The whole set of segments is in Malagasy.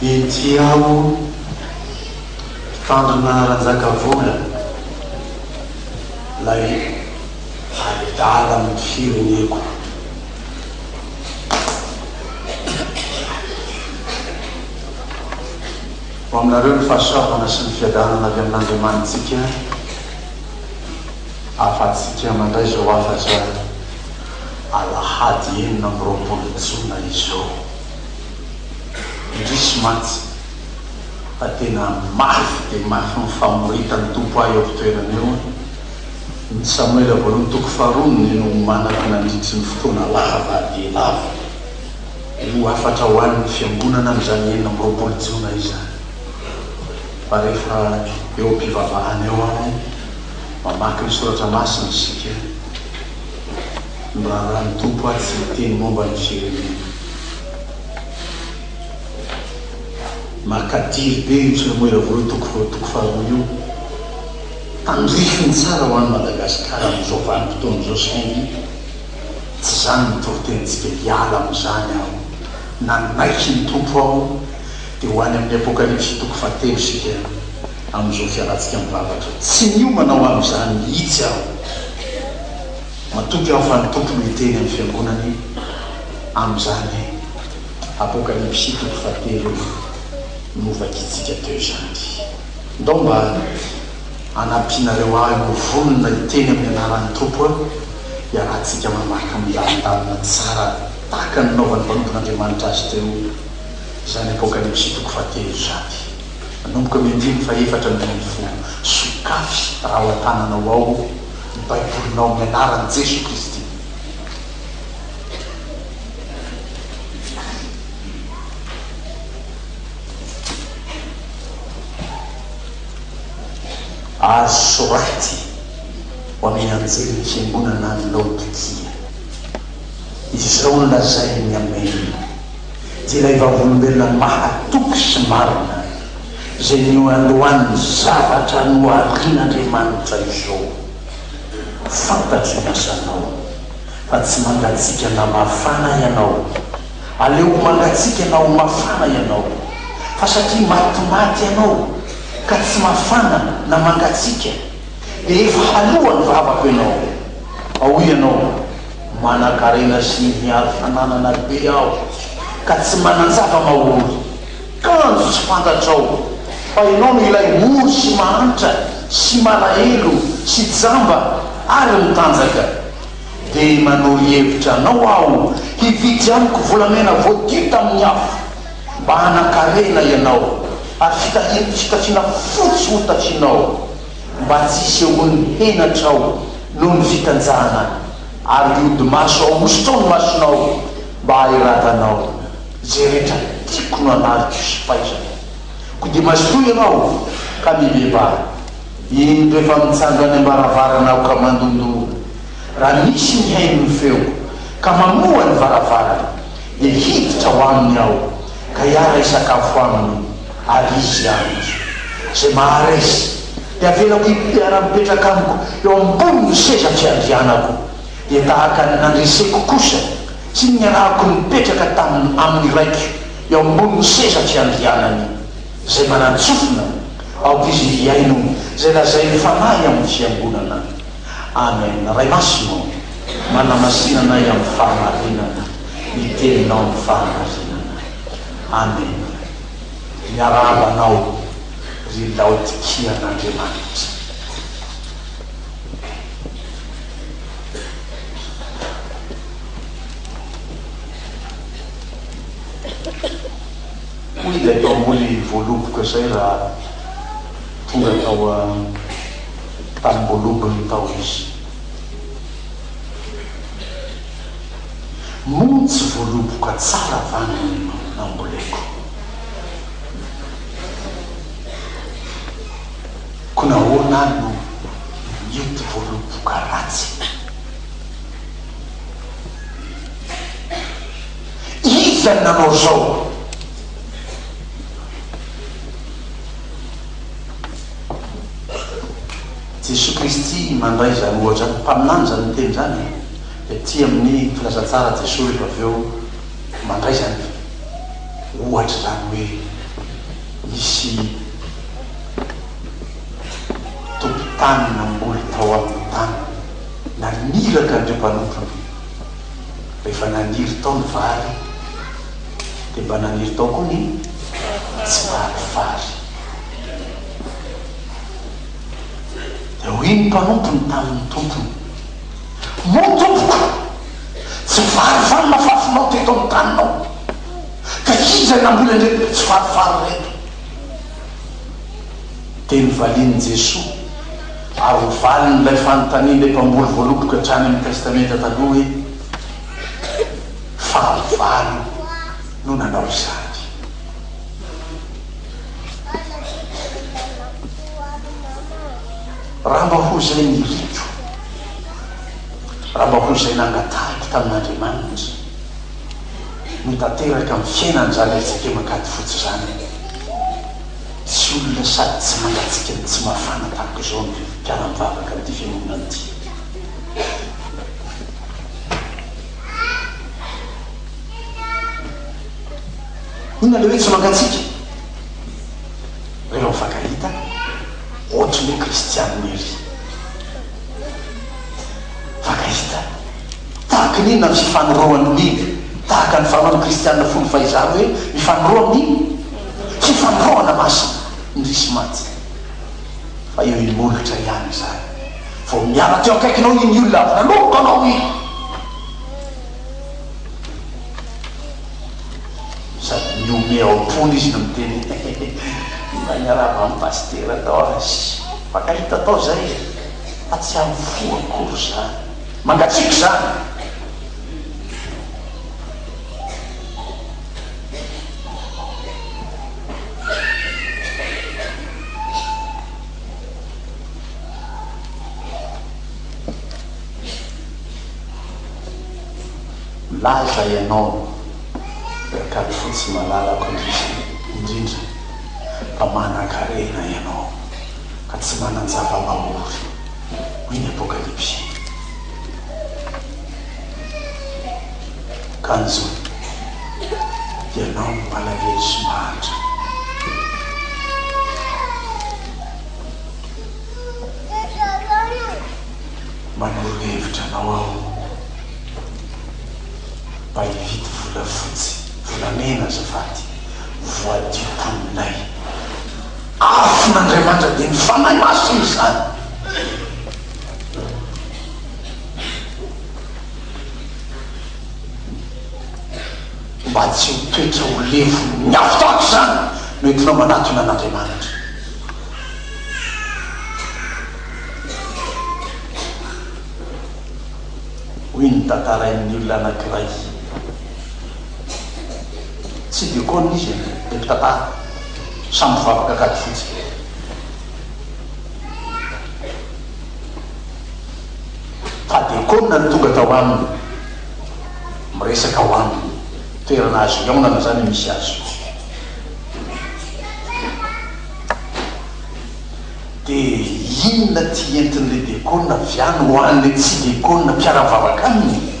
Itiao tandrina ranjakavola lay adala amin'ny fireneko ho aminareo ny fahasoavana sy ny fiadanana avy amin'Andriamanitsika afatsika mandray zao afatra alahady enina amby roapolo jona izao indrisy matsy fa tena mafy dia mafy ny famoritany tompo ahy eo am-pitoerana eo ny Samuela voalohany toko faharoany no manaka nandritry ny fotoana lava dia lava no afatra ho an'ny fiangonana amin'izany enina amby roapolo jona izany fa rehefa eo am-pivavahana eo aho mamaky ny soratra masina isika mba raha ny tompo ahy tsy miteny momba ny firenena makadiry be io Samuela voalohany toko faharoa io tandrifiny tsara ho an'ny Madagasikara amin'izao vanim-potoana izao saingy tsy zany mitory-tenitsika hiala amin'izany aho nanaiky ny tompo aho dia ho any amin'ny apokalypsy toko fahatelo sika amin'izao fiarantsika mivavatra tsy niomana ho amin'izany mihitsy aho matoky aho fa ny tompo miteny amin'ny fiangonany amin'izany apokalypsy toko fahatelo novakitsika teo zany ndao mba anampinareo ahy ho vonona iteny amin'ny anaran'ny tompo iarahantsika mamaky milandalina tsara tahaka ny naovan'ny mpanompon'Andriamanitra azy teo izany apokalypsy toko fahatelo zany manomboka mendimy fa efatra amin'ny folo sokafy raha ho an-tananao ao ny baibolinao amin'ny anaran'i Jesu Kristy azo soraty ho amin'ny anjely ny fiangonana ny Laodikia izao ny lazainy amena dia ilay vavolombelona mahatoky sy marina zay ny andohan'ny zavatra no arian'Andriamanitra izao fantatry ny asanao fa tsy mangatsika na mafana ianao aleo mangatsika na ho mafana ianao fa satria matimaty ianao ka tsy mafana na mangatsika dia efa halohany vavako ianao ao ianao manan-karena sy miaro fananana be aho ka tsy mananjava mahory kanjo tsy fantatrao fa ianao no ilay mory sy mahantra sy malahelo sy jamba ary mitanjaka dia manory hevitra anao aho hividy amiko volamena voadio tamin'ny afo mba hanan-karena ianao ary fitafiana fotsy ho tafianao mba tsisy eon'ny henatrao noho ny fitanjahana ary ody maso ahosotrao ny masonao mba hairatanao zay rehetra tiako no anariko sy faizana ko dia masotoy ianao ka mibeba ino rehefa mitsanga any am-baravaranao ka mandondoro raha misy ny hainony feo ka mamoa ny varavarana dia hiditra ho aminy aho ka hiara isakafo aminy ary izy amiko zay maharesy dia avelako hiara-mipetraka amiko eo ambony ny seza fiandrianako dia tahaka ny nandreseko kosa tsy niarahako nipetraka amin'ny raiky eo ambony ny seza fiandrianany zay manantsofina aoka izy hiaino zay lazay ny fanahy amin'ny fiangonana amen ray masino manamasinanay amin'ny fahamarinana miteninao amin'ny fahamarinana amen miarabanao ry Laodikian'Andriamanitra hoy ilay mpamoly voaloboka zay raha tonga tao tanim-boalobony tao izy montsy voaloboka tsara vaniny namboleko ko nahoana no mioty voaloboka ratsy iza nanao zao Jesu Kristy mandray zany ohatra mpaminany zany ny teny zany dia ty amin'ny filazatsara Jesosy rehefa avy eo mandray zany ohatra zany hoe misy tompon-tany namboly tao amin'ny tany naniraka andreo mpanompony. Rehefa naniry tao ny vary dia mba naniry tao koa ny tsy varivary. dia hoy ny mpanompony tamin'ny tompony, mo tompoko, tsy varivary mafafinao teto amin'ny taninao, ka iza namboly andreto tsy varivary reto. teny valiany Jesosy ary valiny ilay fanontanian'ilay mpamboly voaloboka hatrany amin'ny testamenta taloha hoe fahavalo no nanao izany. raha mba ho zay nirijo, raha mba ho zay nangatahaky tamin'Andriamanitra no tanteraka amin'ny fiainan'izany atsika mankady fotsy zany, tsy olona sady tsy mangatsika ny tsy mafana tahaka izao ny mpiara-mivavaka amin'ity fiangonana ity. inona le hoe tsy mangatsika? rehefa mifankahita ohatry hoe kristianina ery fankahita tahaka n'inona ny fifanoroany mily, tahaka ny fanaony kristianina folo fahaizany hoe mifanoroa amin'ny fifanoroana masina indrisy maty. fa eo imolotra ihany izany vo miara teo akaikinao iny olona avy naloko anao iny, sady miome ao am-pony izy no miteny mba niarava amin'ny pastera tao azy fankahita tao zay fa tsy amin'ny fo akory zany, mangatsiako zany. laza ianao akady fotsy malalako indrindra fa manan-karena ianao ka tsy manan-java-mahory hoy ny apokalypsy. kanjo ianao ny malalezy mahatra, manoro hevitra anao ao mba hividy vola fotsy, volamena azafady, voadio taminay afon'Andriamanitra dia ny fanahy masony zany. mba tsy ho toetra ho levo ny afo tahako zany no entinao manatona an'Andriamanitra. hoy ny tantarain'ny olona anankiray, tsy diakona izy dia mpitantara samy vavaka akady fotsy. fa diakona ny tonga tao aminy miresaka ao aminy toerana azo iaonana zany misy azo, dia inona ty entin'le diakona viany ho an'le tsy diakona mpiara-mivavaka aminy?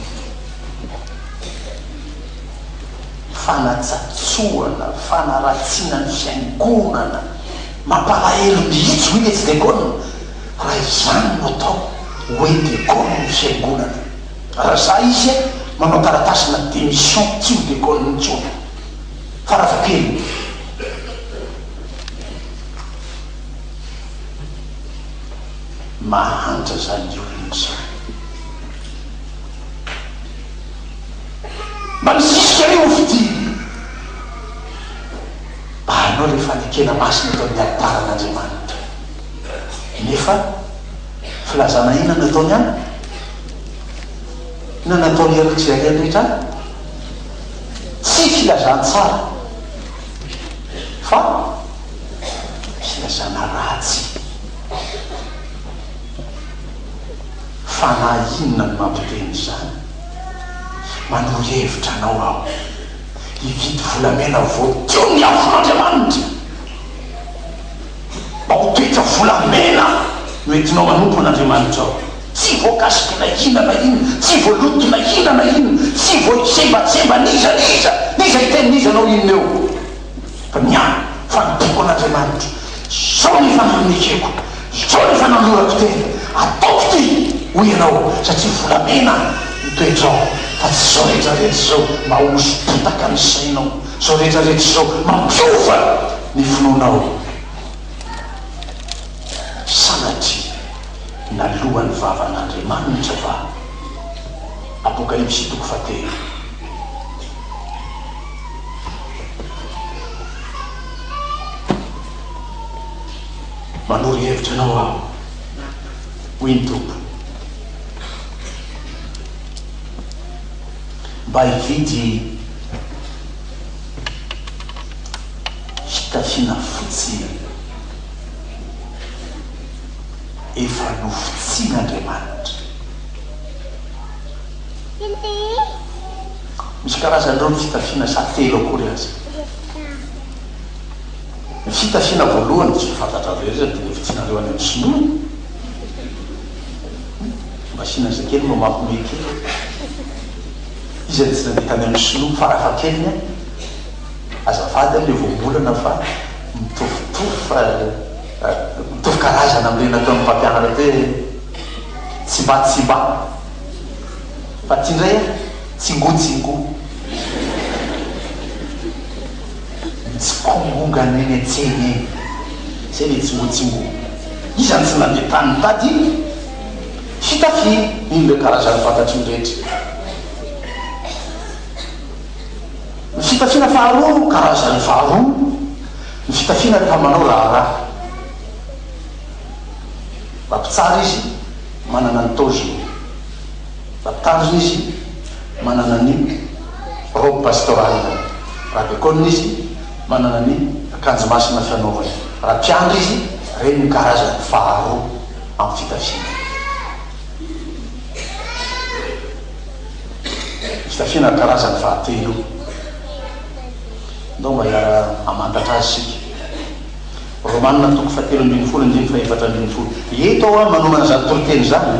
fanatsatsoana, fanaratsiana ny fiangonana, mampalahelo mihitsy hoy tsy diakona. raha izany no atao hoe diakona ny fiangonana, raha za izy manao taratasina démission tsy ho diakona ny tsona farafakely. mahantra zany olona zany, mba misisika reo fidiny mba hanao rehefa nikena masina atao amin'ny alitaran'Andriamanitra. nefa filazana ina nataony any, ina nataony eritrereny rehetra any, tsy filazan-tsara fa filazana ratsy. fanahy inona ny mampiteny zany? manoro hevitra anao aho hividy volamena voadio ny afon'Andriamanitra, mba ho toetra volamena no entinao manompo an'Andriamanitra ao, tsy voakasiky na ina na ina, tsy voaloto na ina na ina, tsy voatsembatsemba niza niza niza iteniniza anao inona eo, fa miany fa nitoko andriamanitra, zao ny fananikeko, zao ny fanamorako tena, ataoko ty hoy ianao, satria volamena mitoetrao. Fa tsy zao rehetrarehetra zao mahosopotaka ny sainao, zao rehetrarehetra zao mampiova ny finoanao. Sanatria nalohany vavan'Andriamanitra va. Apokalipsy 3. Manory hevitra anao aho hoy ny Tompo, mba hividy fitafiana fotsy efa nofotsian'Andriamanitra. Misy karazan'ireo ny fitafiana satelo akory azy. Ny fitafiana voalohany tsy fantatra rehetra dia ny fitsinareo any amin'ny Sinoa. Mba sinan'izay kely mba mampome kely. Izy tsy nandeha tany amin'ny Sinoa farafakeliny azavady amin'ilay voambolana fa mitovy karazana amin'ireny atao amin'ny mpampianatra hoe tsiba fa ty indray tsingo mitsykongongany eny atseny eny zay le tsingo izany tsy nandeha tany tady fitafia iny le karazany fantatry ny rehetra. Ny fitafiana faharoa karazany faharoa, ny fitafiana rehefa manao raharaha rapitsara izy manana ny taoziny, rapitanjona izy manana ny robe pastorale, rabekonina izy manana ny akanjo masina fianaovana, rapiandra izy reny ny karazany faharoa amin'ny fitafiana. Fitafiana karazany fahatelo ndao mba hiara amantatra azy sika. Romanina 7:7-4. Eto aho manomana zany toloteny zany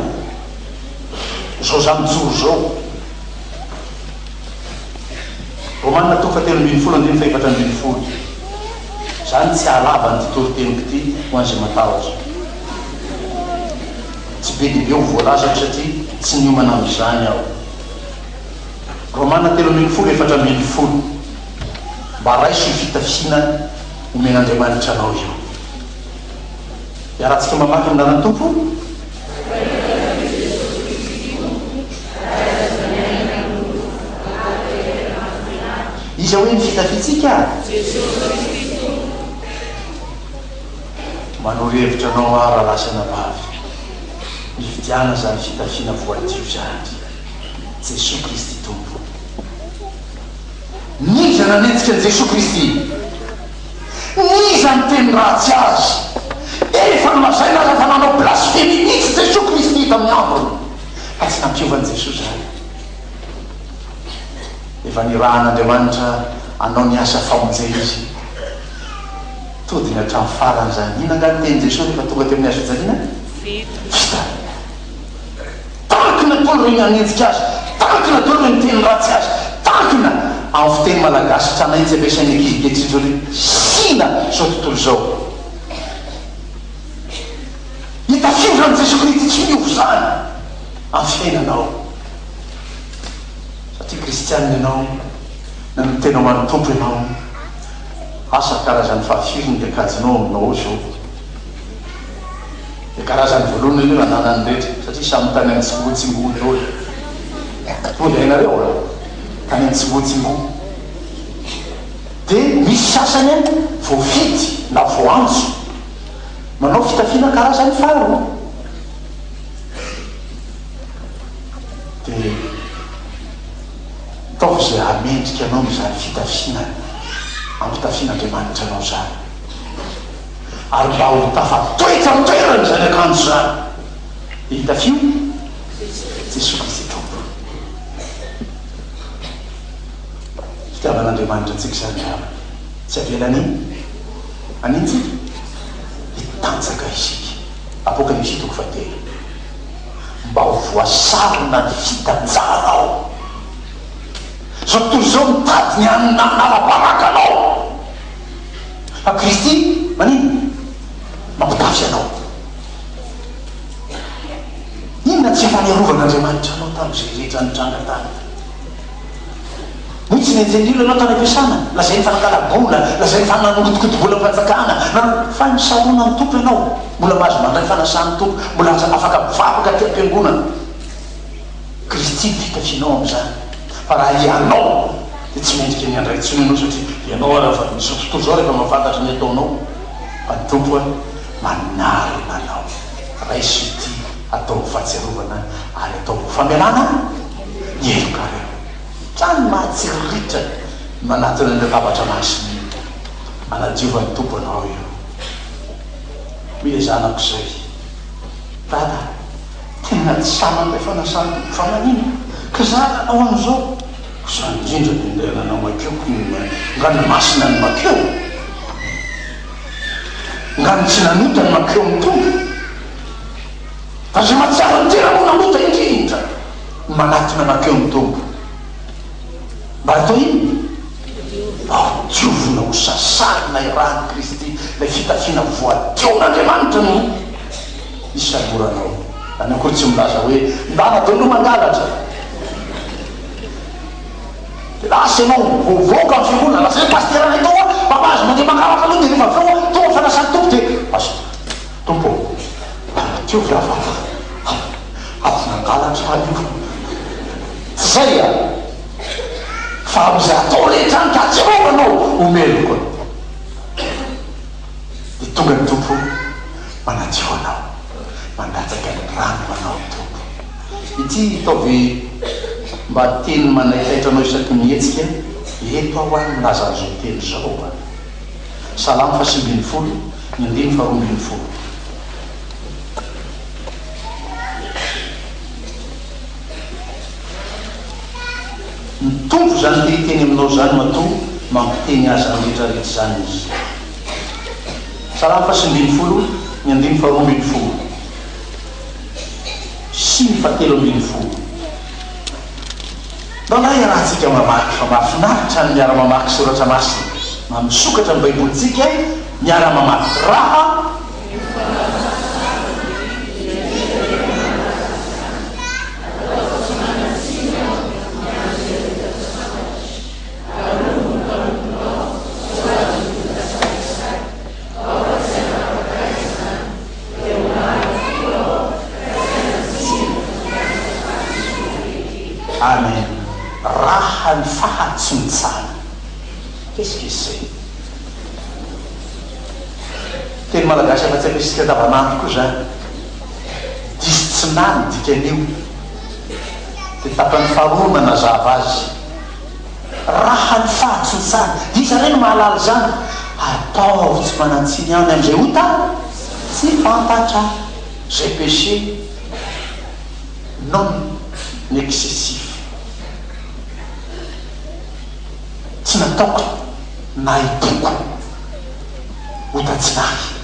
zao zany mijoro zao. Romanina 7:7-4. Zany tsy alava ny toloteny ty ho an'izay matahotra. Tsy be dia be ho voalazako satria tsy niomana amin'izany aho. Romanina 3:4. Mba raiso ny fitafiana omen'Andriamanitra anao io. Iarahantsika mamaky amin'n'anany Tompo. Iza hoe ny fitafitsika? Manory hevitra anao raha lasana vavy, mividiana zany fitafiana voadio zany Jesosy Kristy Tompo. Niza nanentsika an' Jesosy Kristy, niza nyteny ratsy azy, efa nolazaina azy fa nanao blasfemy mihitsy Jesosy Kristy tamin'ny ambony, fa tsy nampiovan'i Jesosy zany. Efa nirahan'Andriamanitra anao ny asa famonjea izy, todiny hatramin'ny farany zany. Ina nga ny teny Jesosy rehefa tonga teo amin'ny asa fijaliana? Vita. Tankina tolo reny anentsika azy, tankina tolo reny teny ratsy azy, tankina amin'ny fiteny malagasy trana itsy ampiasainy ankizy ketrindro reny. Sina zao tontolo zao. Hitafioran'i Jesosy Kristy tsy miofo zany amin'ny fiainanao. Satria kristianina ianao, na ny tenao an'ny Tompo ianao, asa karazany fahafiriny dia kajinao aminao zao. Dia karazany voalohany io ananany rehetra, satria samy tany amin'ny tsingo daholo. Tonga hainareo tany amin'ny tsingo. Dia misy sasany voavidy na voanjo manao fitafiana karazany faharoa. Dia ataovy izay hamendrika anao mizany fitafiana amin'ny fitafian'Andriamanitra anao zany, ary mba ho tafatoetra mitoerany zany akanjo zany. Hitafio Jesosy Kristy Tompo. Fitiavan'Andriamanitra antsika zany aby, tsy avelany anintsika hitanjaka isika. Apokalipsy 3. Mba ho voasarona ny fitanjahanao. Zao tontolo zao mitady ny analabaraka anao, fa Kristy manino mampitafy anao. Inona tsy fanearovan'Andriamanitra anao tamin'izay rehetra nitranga tany. Mihitsy nenjen'ilo anao tany am-piasana, lazay ny fanakala-bola, lazay ny fananodikodim-bola am-panjakana, fa misarona ny tompo ianao, mbola mahazo mandray fanasan'ny tompo, mbola afaka mivavaka ty am-piangonana. Kristy fitafianao amin'izany. Fa raha ianao dia tsy mendrika ny andray tsony anao satria ianao arafa misy tontolo zao rehefa mahafantatra ny ataonao. Fa ny tompo manarona anao. Raisy ity atao fahatsiarovana ary atao famelana helokareo. Trany mahatsiriritra manatona ny lavatra masiny manadiovan'ny tompo anao io. Mila zanako izay dada tena tsy samandray fanasany tompo fa manino ka zana anao amin'izao zany indrindra ny nderananao makeo ngany masina ny makeo ngany tsy nanota ny makeo amin'ny tompo fa zay mahatsiaro ny tena mo nanota indrindra manatona makeo amin'ny tompo. Mba atao ino? Diovina ho sasarina irahany Kristy lay fitafiana voateon'Andriamanitra no isaboranao. Any akory tsy milaza hoe ndana ataonao mangalatra dia lasa ianao vovoaka amin'ny fiangonana lasa hoe pasterana atao mampahazo mandeha mangalatra aloha dia rehefa aveo tonga fanasany tompo dia tompo diovina aty nangalatra io tsy zay a fa am'izay atao rehetra ny tatseovanao omeloko dia tonga ny tompo manadio anao mandatsaka ny rano anao ny tompo. Ity taovy mba teny manaitaitra anao isaky mihetsika eto aho any milaza azo teny zao a Salamo 120 ny 2:12. Ny tompo zany tehiteny aminao zany matoa mampiteny azy rehetrarehetra zany izy. Salamo 120 ny 2:12 sy ny 7:12. Nalay rahantsika mamaky fa mahafinaritra ny miara mamaky soratra masina misokatra ny baibolitsika miara mamaky raha amen. Raha ny fahatsontsana. Qu'est-ce que c'est? Teny malagasy afa tsy ampiasika andavanandro koa zany. Diso tsinany dikan'io dia tapany faharoa manazava azy. Raha ny fahatsontsana. Iza reny mahalala zany? Atao tsy manantsiny any amin'izay hota tsy fantatra. Zay péché non excessif. Tsy nataoko na iboko hotatsinahy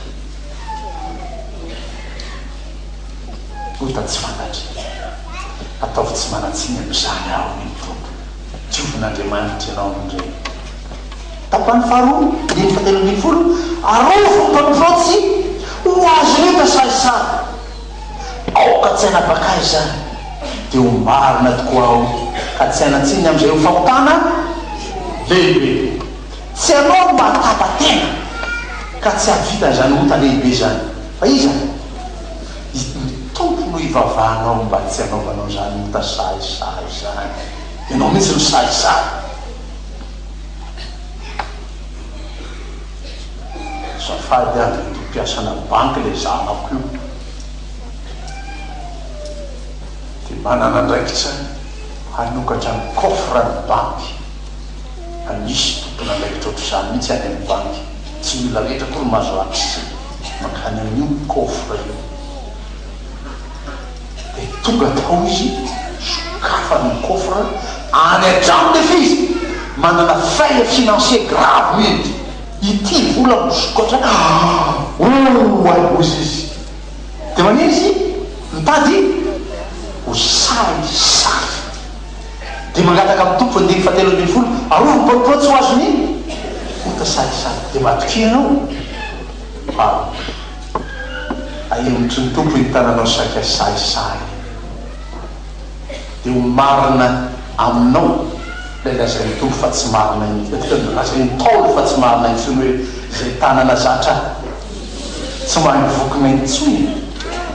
hotatsy fantatry ataovy tsy manatsiny amin'izany aho ny tompo diovin'Andriamanitra ianao amin'ireny. Tapany faharoa 7:12 arofo mpampirotsy ho azo reta saisary aoka tsy hanabakay zany dia ho marina tokoa aho ka tsy hanatsiny amin'izay ho fahotana lehibe. Tsy anao mba tabatena ka tsy havita zany hota lehibe zany fa iza ny tompo no ivavahanao mba tsy anaovanao zany hota saisay zany. Ianao mihitsy no saisay. Safady avy mpiasana banky le zanako io dia manana andraikitra hanokatra ny coffre ny banky. Anisy tompona andraikitra ohatr' izany mihitsy any amin'ny banky. Tsy mila rehetra koa no mahazo accès mankany amin'io coffre io. Dia tonga tao izy sokafany coffre any an-trano nefa izy manana faille financier grave mihitsy. Ity vola misokatra aibozy izy dia manino izy mitady ho sarisary dia mangataka amin'ny tompo 7:12 arova mpampirotsy ho azo ny fota saisay dia matokianao fa ahemotry ny tompo hitananao saika saisay dia ho marina aminao lay lazay ny tompo fa tsy marina lazay ny taolo fa tsy marina intsony hoe zay tanana zatra tsy mahay mivokina intsony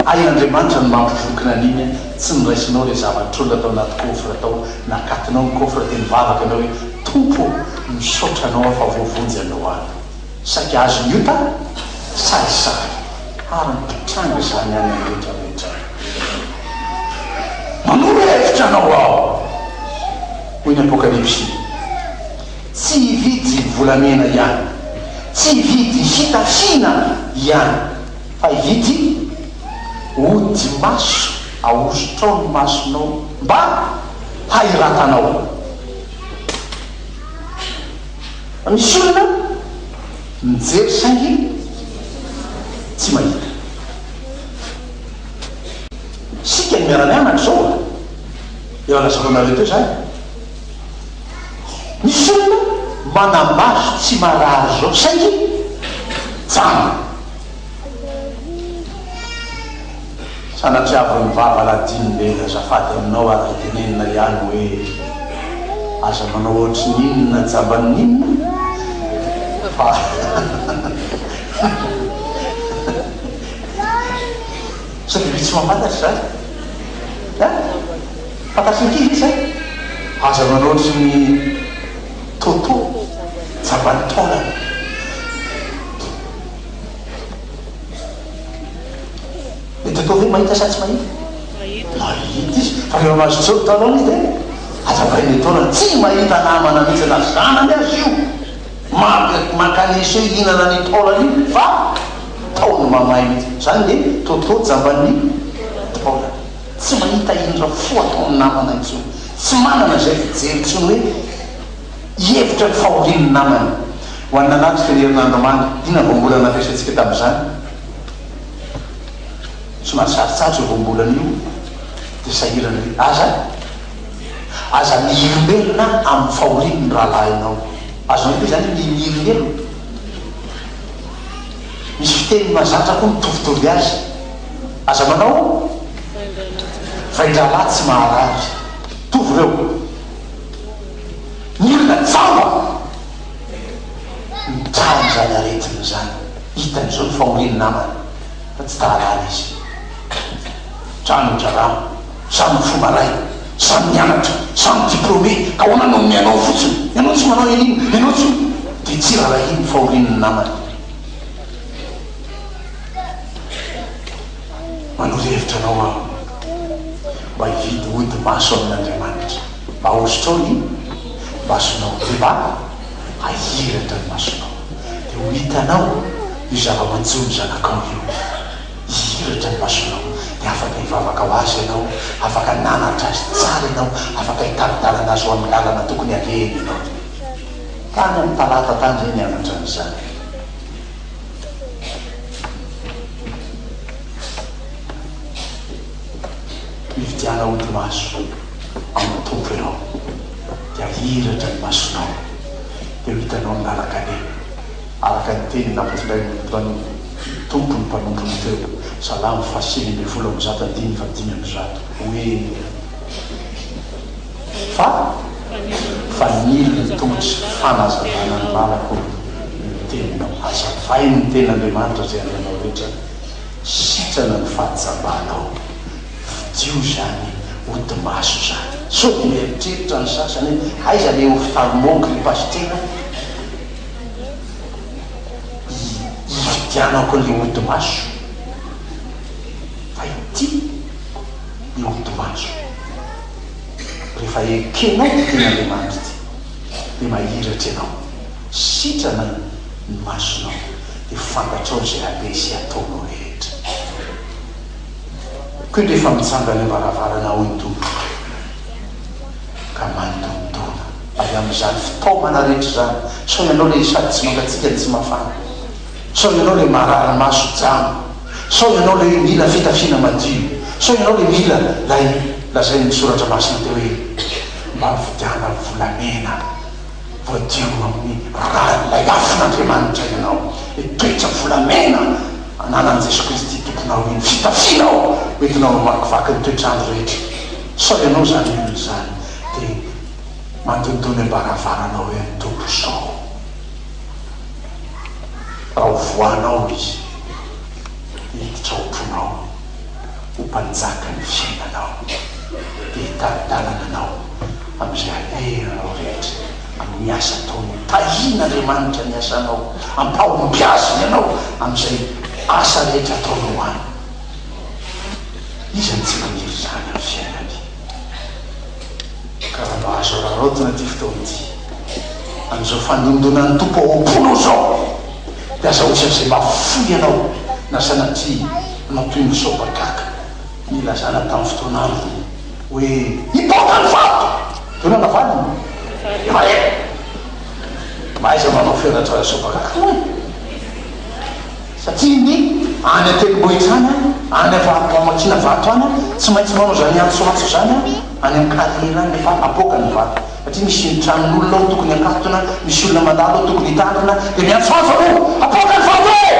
Andriamanitra no mampivokina an'iny tsy niraisinao le zavatr'olona atao anaty kofra atao nakatinao ny kofra dia nivavaka anao hoe tompo misaotra anao fa voavonjy anao any saika azo miota saisay ary mipitranga zany any rehetrarehetra manoro hevitra anao ao hoy ny apokalipsy tsy hividy volamena ihany tsy hividy hitafina ihany fa hividy ody maso ahosotrao ny masonao mba hairatanao misy olona mijery saingy tsy mahita sika ny miarany anatra zao eo anazavonareo teo zany misy olona manambaso tsy marary zao saingy jano sanatriavany vava ladiny lela zafady aminao ary tenenina ihany hoe aza manao ohatry ninona jambany ninona fa sa biby tsy mafantatry zay fantatry ny kizy zay aza manao ohatry ny toto jambany taolana Totoo mahita sa tsy mahita? Mahita izy. Fa rehefa mahazo tsoro talao izy dia azavariny taona tsy mahita namana mihitsy na zanany azy io. Makaneso hihinana ny taolany io fa taony mamay mihitsy. Zany dia totoo jamban'ny taolany. Tsy mahita indra fo ataony namana intsony. Tsy manana zay fijery intsony hoe hevitra ny fahorian'ny namany. Ho an'ny anaty fianerin'andro mandry, ina vao mbola nampiasantsika tamin'izany. Somary sarotsatso io voambolana io dia sahirana aza miirimbelona amin'ny fahorian'ny rahalahinao azonao hoe zany miirimbelona misy fiteny mazatra koa mitovitovy azy aza manao vaindralahy tsy maharary tovy reo mirina jamba mitrany zany aretiny zany hitan'izao ny fahorian'ny namany fa tsy tahalala izy trano drarano samy fomaray samy mianatra samy diplômé ka honanao mianao fotsiny ianao tsy manao an'iny ianao tsy dia tsy rahahiny fahorian'ny namany manoro hevitranao aho mba hividy ody maso amin'Andriamanitra mba ahosotrao ny masonao dia mba hahiratra ny masonao dia ho hitanao io zava-manjony zanakao io hiratra ny masonao dia afaka hivavaka ho azy ianao afaka nanatra azy tsara ianao afaka hitaridalana azy ho amin'ny lalana tokony alehny ianao tany amin'ny talata tany zay nianatra n'izany mividiana ody maso amin'ny tompo ianao dia hiratra ny masonao dia ho hitanao ny lalaka le araka ny teny nampitindray tompo ny mpanombrony teo salamo fasiny mbe folo amin'ny zato adiny fa dimy amin'ny zato hoe fa nily ny tongotry fanazavana ny lalako ny teninao azavay ny ten'Andriamanitra zay anao rehetra sitrana ny fahajambanao vidio zany ody maso zany so di mieritreritra ny sasany aiza le ho fitaromonky ny pasitena hividianako le ody maso fa ity ny ody maso rehefa ekenao ty ten'Andriamanitra ty dia mahiratra ianao sitrana ny masonao dia fantatrao zay habe sy ataonao rehetra koa dia efa mitsangana eo varavaranao iny tompo ka manodonodona avy amin'izany fitaomana rehetra zany sao ianao le sady tsy mangatsika ny tsy mafana sao ianao le marary maso jano sao ianao le mila fitafina madio sao ianao le mila lay lazay ny soratra masina teo hoe mba mividiana volamena voadio amin'ny rahalay afin'andriamanitra ianao toetra volamena ananan' Jesosy Kristy tomponao iny fitafianao oentinao makivaky ny toetrandro rehetra sao ianao zany olona zany dia mandondony ambaravaranao hoe tompo sao raha ho voanao izy hiditra omponao ho mpanjaka ny fiainanao dia hitaridalanana anao amin'izay aleranao rehetra amin'ny asa taony tahina Andriamanitra ny asanao ampaompiaziny ianao amin'izay asa rehetra ataonao any izy ny tsy maniry zany amin'ny fiainany ka raha mba azo rarotina ty fotoanyty amin'izao fanondonan'ny tompo omponao zao dia aza osa zay mafoy ianao na sanatria anao toy ny sobakaka milazana tamin'ny fotoanandro hoe hipoka ny vato tena navaliny mahe mahaiza manao fianatra sobakaka satria ny any antelo-bohitra any any ampamakiana vato any tsy maintsy manao zany antsoatso zany any amin'ny karriera any rehefa apoka ny vato satria misy mitranon'olona ao tokony akatona misy olona mandalo ao tokony hitandrina dia miantsoatso alo apoka ny vato e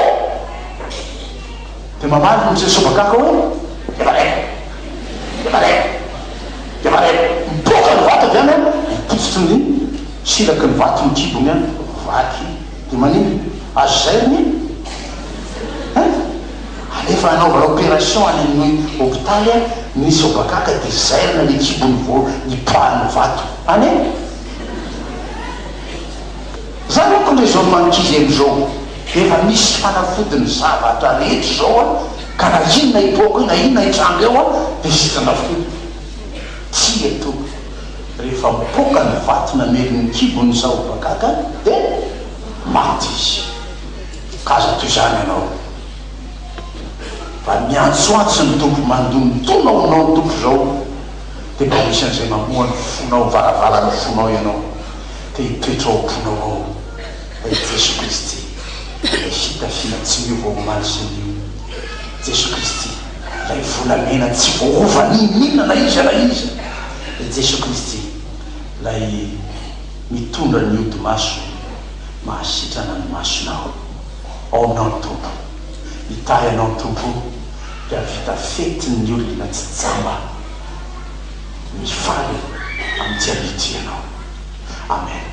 dia mamaly misy sobakaka hoe evaré mipoka ny vato avy any mipositry ny silaky ny vato mikibony any vaky dia manino azo zairiny alefa anaovana opération any amin'ny hôpitaly ny sobakaka dia zairina ny kibony ny poahany vato any zany okon'le zao mankizy am'izao efa misy fanafodiny zavatra rehetra zao ka na inona hipoka na inona hitranga eo dia sitrana tsy eto rehefa mipoka ny vato nameriny kibony zao bakaka dia maty izy kaza toy zany ianao fa miantsoantso ny tompo mandonitonao anao ny tompo zao dia mba misy an'izay mamoa ny fonao varavarany fonao ianao dia hitoetra ao amponao ao Jesosy Kristy fitafiana tsy miovaomaly sy nio Jesosy Kristy lay volamena tsy voaovan'inona na izy na izy Jesosy Kristy lay mitondra ny ody maso mahasitrana ny masonao ao aminao ny tompo hitahy anao ny tompo dia vita fetiny ny olona tsy jamba mifaly amin'ny tsy ality ianao amen.